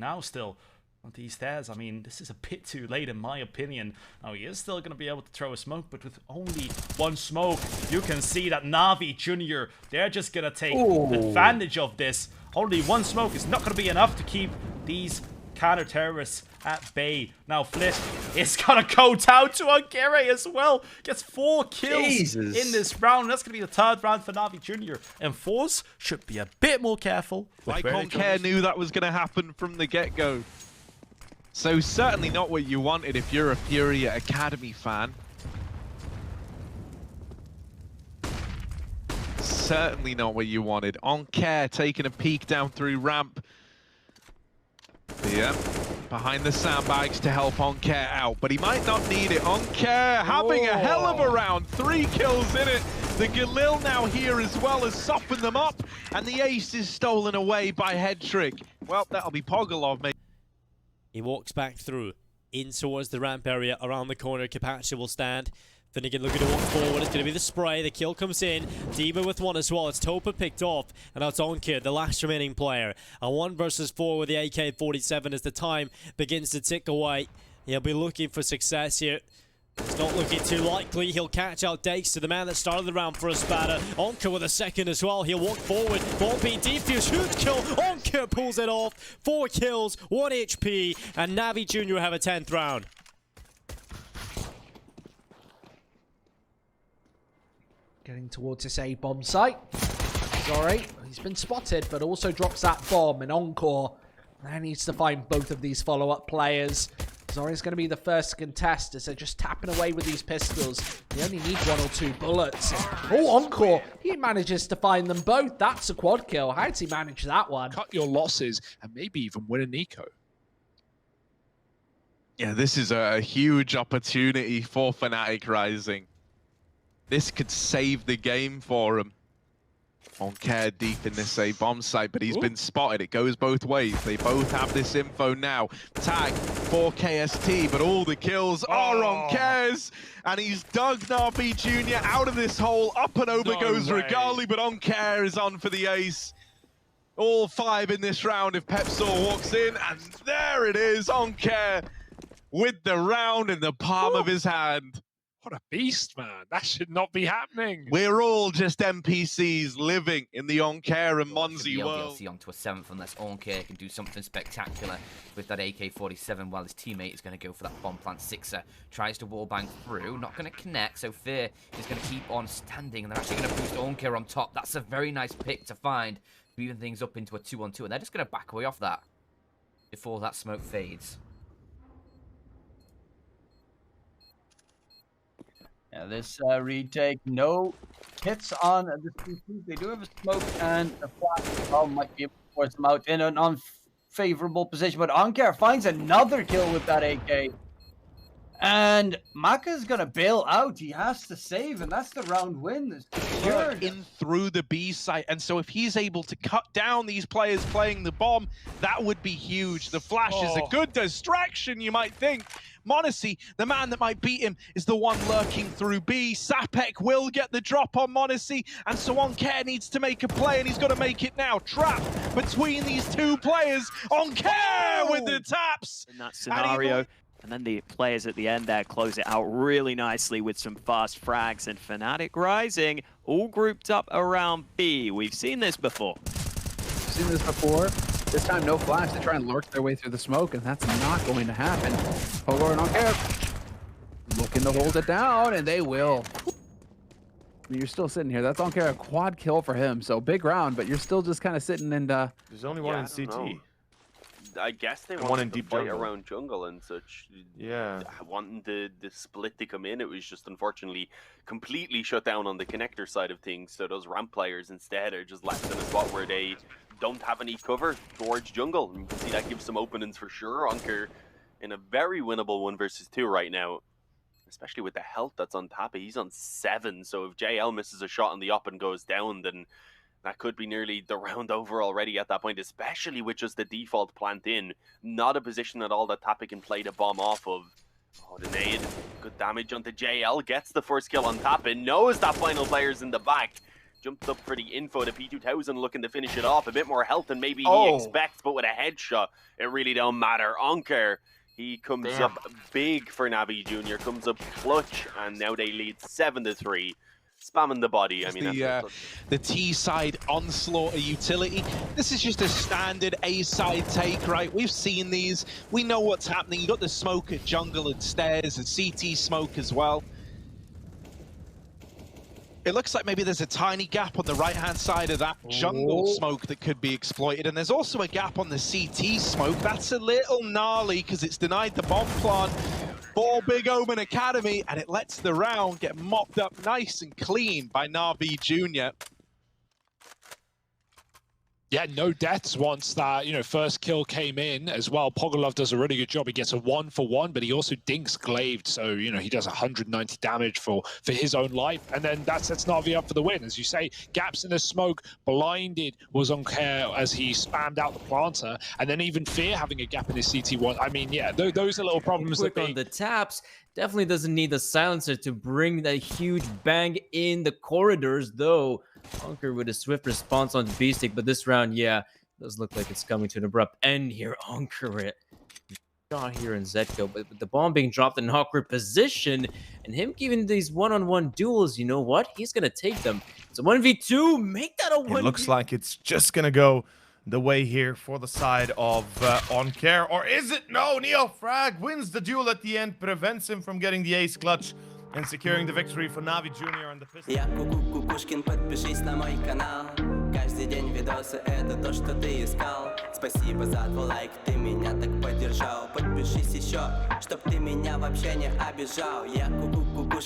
now still on these stairs. I mean, this is a bit too late in my opinion. Now he is still going to be able to throw a smoke, but with only one smoke, you can see that Navi Jr., they're just going to take advantage of this. Only one smoke is not going to be enough to keep these counter-terrorists at bay. Now Flit is going to go down to Ankere as well. Gets 4 kills in this round. That's going to be the 3rd round for Navi Jr. And Force should be a bit more careful. Like Ankere knew that was going to happen from the get-go. So certainly not what you wanted if you're a Furia Academy fan. Certainly not what you wanted. Ankere taking a peek down through ramp. Yeah, behind the sandbags to help Ankere out, but he might not need it. Ankere having a hell of a round. 3 kills in it. The Galil now here as well has softened them up, and the ace is stolen away by Headtrick. Well, that'll be Pogolov, maybe. He walks back through, in towards the ramp area, around the corner. Kapacha will stand. Finnegan looking to walk forward. It's going to be the spray. The kill comes in. Diva with one as well. It's Topa picked off. And that's Onkir, the last remaining player. A 1 versus 4 with the AK-47 as the time begins to tick away. He'll be looking for success here. It's not looking too likely. He'll catch out Dexter, the man that started the round for a spatter. Onker with a second as well. He'll walk forward. Bomb being defused. Huge kill. Onker pulls it off. 4 kills, 1 HP. And Navi Jr. have a 10th round. Getting towards this A bomb site. Sorry, he's been spotted, but also drops that bomb. And Encore now needs to find both of these follow-up players. Zori's going to be the first to contest as they're just tapping away with these pistols. They only need 1 or 2 bullets. Oh, Encore, he manages to find them both. That's a quad kill. How does he manage that one? Cut your losses and maybe even win an eco. Yeah, this is a huge opportunity for Fnatic Rising. This could save the game for him. Ankere deep in this A bomb site, but he's been spotted. It goes both ways. They both have this info now. Tag for KST, but all the kills are Ankere's, and he's dug Navi Jr. out of this hole. Up and over goes Regali, but Ankere is on for the ace. All 5 in this round if Pepsor walks in, and there it is, Ankere with the round in the palm of his hand. What a beast, man. That should not be happening. We're all just NPCs living in the Ankere and Monzi world. LDLC onto a 7th unless Ankere can do something spectacular with that AK-47 while his teammate is going to go for that bomb plant 6er. Tries to wallbang through, not going to connect, so Fear is going to keep on standing, and they're actually going to boost Ankere on top. That's a very nice pick to find, moving things up into a 2-on-2, and they're just going to back away off that before that smoke fades. Yeah, this retake, no hits on the CC. They do have a smoke and a flash. Might be able to force them out in an unfavorable position, but Ankere finds another kill with that AK. And Maka's gonna bail out. He has to save, and that's the round win. In through the B site, and so if he's able to cut down these players playing the bomb, that would be huge. The flash is a good distraction, you might think. m0NESY, the man that might beat him, is the one lurking through B. Sapek will get the drop on m0NESY, and so Ankere needs to make a play, and he's got to make it now. Trap between these 2 players. Ankere with the taps. In that scenario. And then the players at the end there close it out really nicely with some fast frags, and Fnatic Rising all grouped up around B. We've seen this before. Seen this before. This time no flash. They try and lurk their way through the smoke, and that's not going to happen. Pogo and Ankere looking to hold it down, and they will. You're still sitting here. That's Ankere, a quad kill for him. So big round, but you're still just kind of sitting and there's only one in CT. I guess they wanted to fight around jungle and such. Yeah. Wanting the split to come in, it was just unfortunately completely shut down on the connector side of things. So those ramp players instead are just left in a spot where they don't have any cover towards jungle. And you can see that gives some openings for sure. Ankere in a very winnable 1 versus 2 right now, especially with the health that's on tap. He's on 7, so if JL misses a shot on the up and goes down, then that could be nearly the round over already at that point, especially with just the default plant in. Not a position at all that Tappi can play the bomb off of. Oh, the nade. Good damage onto JL. Gets the first kill on Tappi. Knows that final player's in the back. Jumped up for the info. The P2000 looking to finish it off. A bit more health than maybe he expects, but with a headshot, it really don't matter. Onkere, he comes up big for Navi Jr. Comes up clutch, and now they lead 7-3. Spamming the body. I mean, the T side onslaught utility. This is just a standard A side take, right? We've seen these. We know what's happening. You got the smoke at jungle and stairs, and CT smoke as well. It looks like maybe there's a tiny gap on the right-hand side of that jungle smoke that could be exploited, and there's also a gap on the CT smoke. That's a little gnarly because it's denied the bomb plant for Big Omen Academy, and it lets the round get mopped up nice and clean by NAVI Jr. Yeah, no deaths once that, first kill came in as well. Pogolov does a really good job. He gets a 1-for-1, but he also dinks Glaive. So, he does 190 damage for his own life. And then that sets Navi up for the win. As you say, gaps in the smoke, blinded was Onkere as he spammed out the planter. And then even Fear having a gap in his CT1. I mean, yeah, those are little problems. Quick on the taps. Definitely doesn't need the silencer to bring that huge bang in the corridors, though. Onkere with a swift response on the B-stick, but this round, yeah, does look like it's coming to an abrupt end here. Onkere shot here in Zetko, but with the bomb being dropped in an awkward position, and him giving these one-on-one duels, you know what? He's gonna take them. It's a 1v2. Make that a 1v2. It looks like it's just gonna go the way here for the side of Onkere, or is it? No, Neo Frag wins the duel at the end, prevents him from getting the ace clutch and securing the victory for Navi Jr. on the pistol. Я Кукушкин, подпишись на мой канал. Каждый день видосы, это то, что ты искал. Спасибо за твой лайк, ты меня так поддержал. Подпишись еще, чтоб ты меня вообще не обижал. Я Кукушкин.